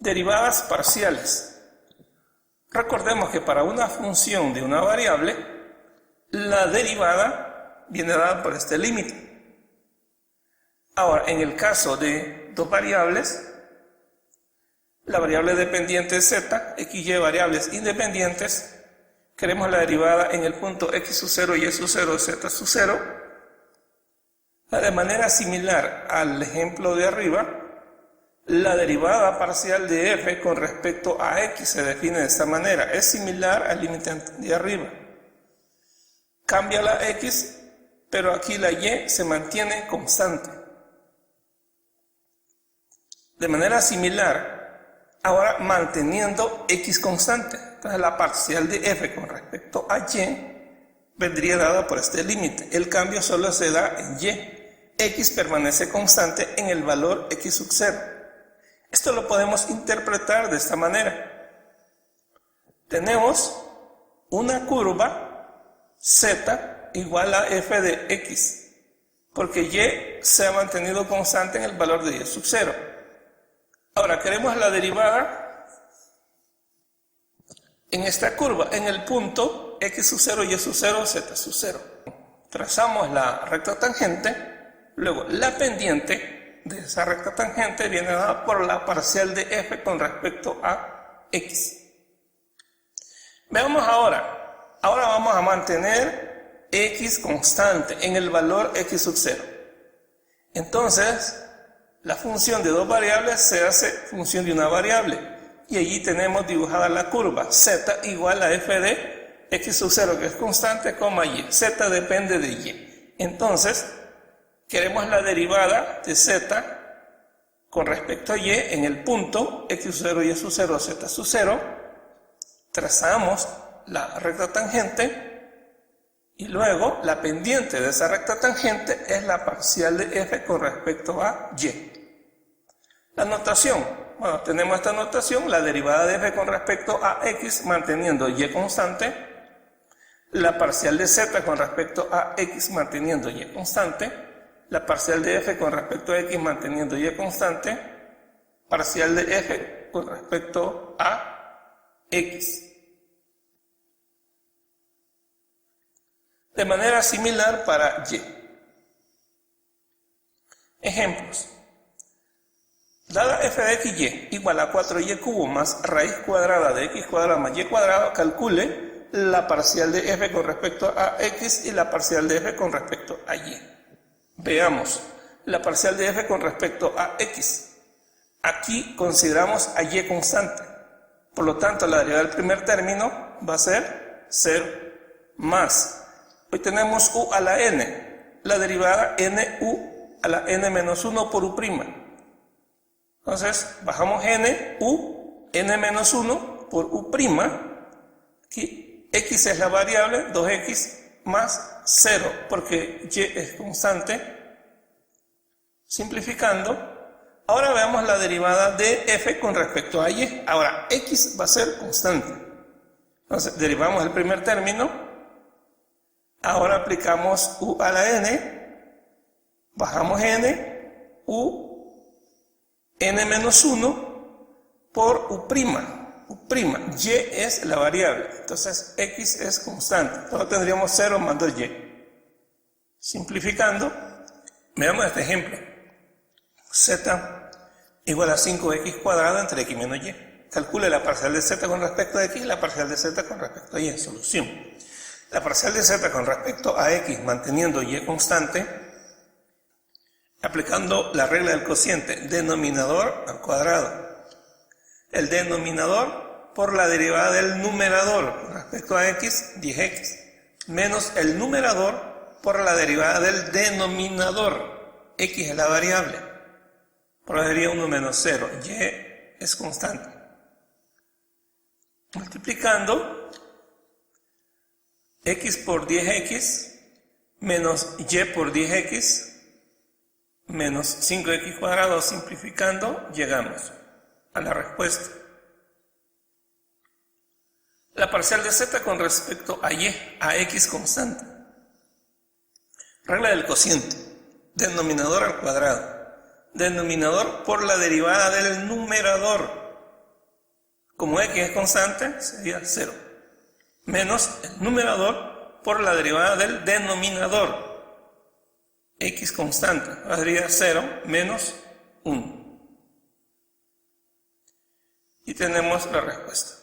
Derivadas parciales. Recordemos que para una función de una variable, la derivada viene dada por este límite. Ahora, en el caso de dos variables, la variable dependiente es z, x, y variables independientes, queremos la derivada en el punto x sub 0, y sub 0, z sub 0. De manera similar al ejemplo de arriba, la derivada parcial de f con respecto a x se define de esta manera. Es similar al límite de arriba. Cambia la x, pero aquí la y se mantiene constante. De manera similar, ahora manteniendo x constante. Entonces la parcial de f con respecto a y vendría dada por este límite. El cambio solo se da en y. X permanece constante en el valor x sub 0. Esto lo podemos interpretar de esta manera. Tenemos una curva z igual a f de x, porque y se ha mantenido constante en el valor de y sub 0. Ahora queremos la derivada en esta curva, en el punto x sub 0, y sub 0, z sub 0. Trazamos la recta tangente, luego la pendiente de esa recta tangente viene dada por la parcial de f con respecto a x. Veamos ahora. Ahora vamos a mantener x constante en el valor x sub 0. Entonces, la función de dos variables se hace función de una variable. Y allí tenemos dibujada la curva z igual a f de x sub 0, que es constante, coma y. Z depende de y. Entonces, queremos la derivada de z con respecto a y en el punto x sub 0, y sub 0, z sub 0. Trazamos la recta tangente y luego la pendiente de esa recta tangente es la parcial de f con respecto a y. La notación, bueno, tenemos esta notación, la derivada de f con respecto a x manteniendo y constante, la parcial de z con respecto a x manteniendo y constante, la parcial de f con respecto a x manteniendo y constante, parcial de f con respecto a x. De manera similar para y. Ejemplos. Dada f de x y igual a 4y cubo más raíz cuadrada de x cuadrado más y cuadrado, calcule la parcial de f con respecto a x y la parcial de f con respecto a y. Veamos, la parcial de f con respecto a x. Aquí consideramos a y constante. Por lo tanto, la derivada del primer término va a ser 0 más. Hoy tenemos u a la n. La derivada nu a la n menos 1 por u'. Entonces, bajamos n menos 1 por u'. Aquí x es la variable, 2x más 0, porque y es constante. Simplificando, ahora veamos la derivada de f con respecto a y. Ahora, x va a ser constante. Entonces, derivamos el primer término. Ahora aplicamos u a la n. Bajamos n, n menos 1 por u'. Y es la variable, entonces x es constante. Solo tendríamos 0 más 2y. Simplificando, veamos este ejemplo. Z igual a 5x cuadrado entre x menos y. Calcule la parcial de z con respecto a x y la parcial de z con respecto a y. En solución. La parcial de z con respecto a x manteniendo y constante, aplicando la regla del cociente, denominador al cuadrado. El denominador por la derivada del numerador con respecto a x, 10x, menos el numerador por la derivada del denominador, x es la variable, por la derivada 1 menos 0, y es constante. Multiplicando, x por 10x menos y por 10x menos 5x cuadrado, simplificando, llegamos a la respuesta. La parcial de z con respecto a y, a x constante. Regla del cociente. Denominador al cuadrado. Denominador por la derivada del numerador. Como x es constante, sería 0. Menos el numerador por la derivada del denominador. X constante, sería 0 menos 1. Y tenemos la respuesta.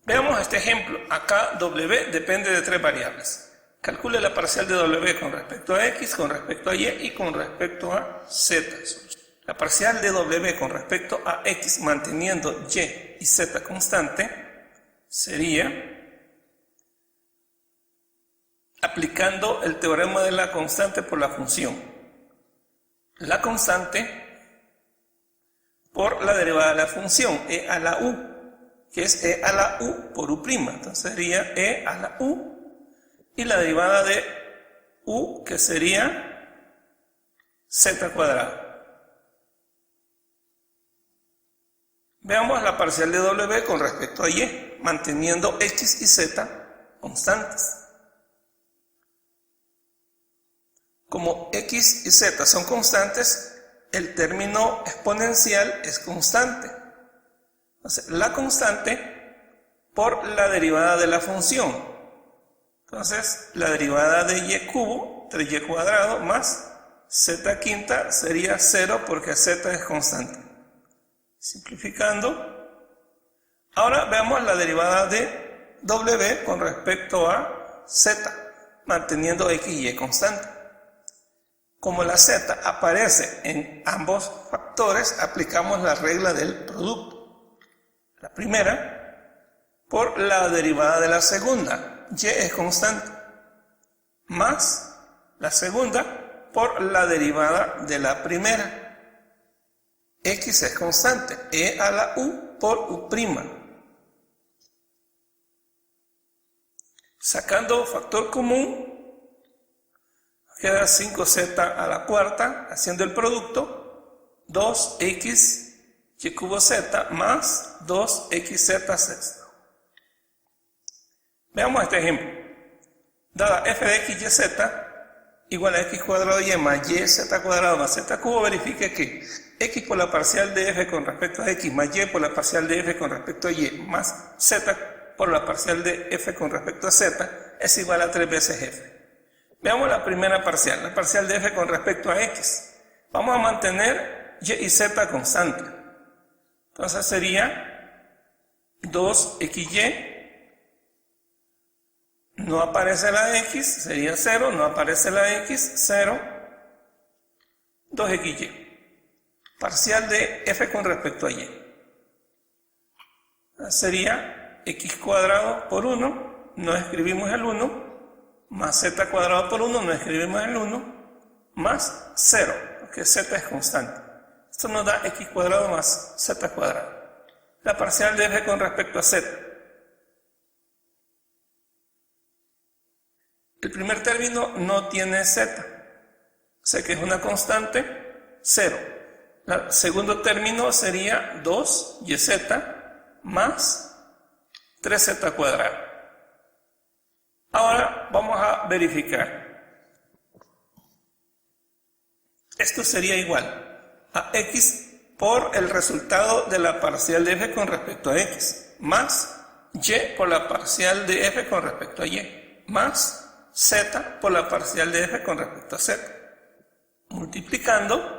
Veamos este ejemplo. Acá w depende de 3 variables. Calcule la parcial de w con respecto a x, con respecto a y y con respecto a z. La parcial de w con respecto a x manteniendo y y z constante sería aplicando el teorema de la constante por la función. La constante por la derivada de la función, e a la u, que es e a la u por u'. Entonces sería e a la u y la derivada de u, que sería z cuadrado. Veamos la parcial de w con respecto a y, manteniendo x y z constantes. Como x y z son constantes, el término exponencial es constante. Entonces, la constante por la derivada de la función. Entonces, la derivada de y cubo, 3y cuadrado, más z quinta sería 0 porque z es constante. Simplificando. Ahora veamos la derivada de w con respecto a z, manteniendo x y y constante. Como la z aparece en ambos factores, aplicamos la regla del producto. La primera, por la derivada de la segunda, y es constante, más la segunda por la derivada de la primera. X es constante, e a la u por u'. Sacando factor común, queda 5z a la cuarta, haciendo el producto, 2x y cubo z más 2xz sexto. Veamos este ejemplo. Dada f de x y z igual a x cuadrado y más y z cuadrado más z cubo, verifique que x por la parcial de f con respecto a x más y por la parcial de f con respecto a y más z por la parcial de f con respecto a z es igual a 3 veces f. Veamos la primera parcial, la parcial de f con respecto a x. Vamos a mantener y y z constante. Entonces sería 2xy. No aparece la x, sería 0. No aparece la x, 0. 2xy. Parcial de f con respecto a y. Sería x cuadrado por 1. No escribimos el 1. Más z cuadrado por 1, no escribimos el 1, más 0, porque z es constante. Esto nos da x cuadrado más z cuadrado. La parcial de f con respecto a z. El primer término no tiene z, sé que es una constante, 0. El segundo término sería 2yz más 3z cuadrado. Ahora vamos a verificar. Esto sería igual a x por el resultado de la parcial de f con respecto a x, más y por la parcial de f con respecto a y, más z por la parcial de f con respecto a z. Multiplicando.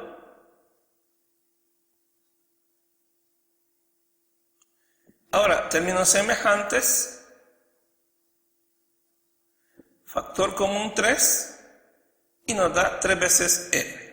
Ahora, términos semejantes. Factor común 3 y nos da 3 veces f.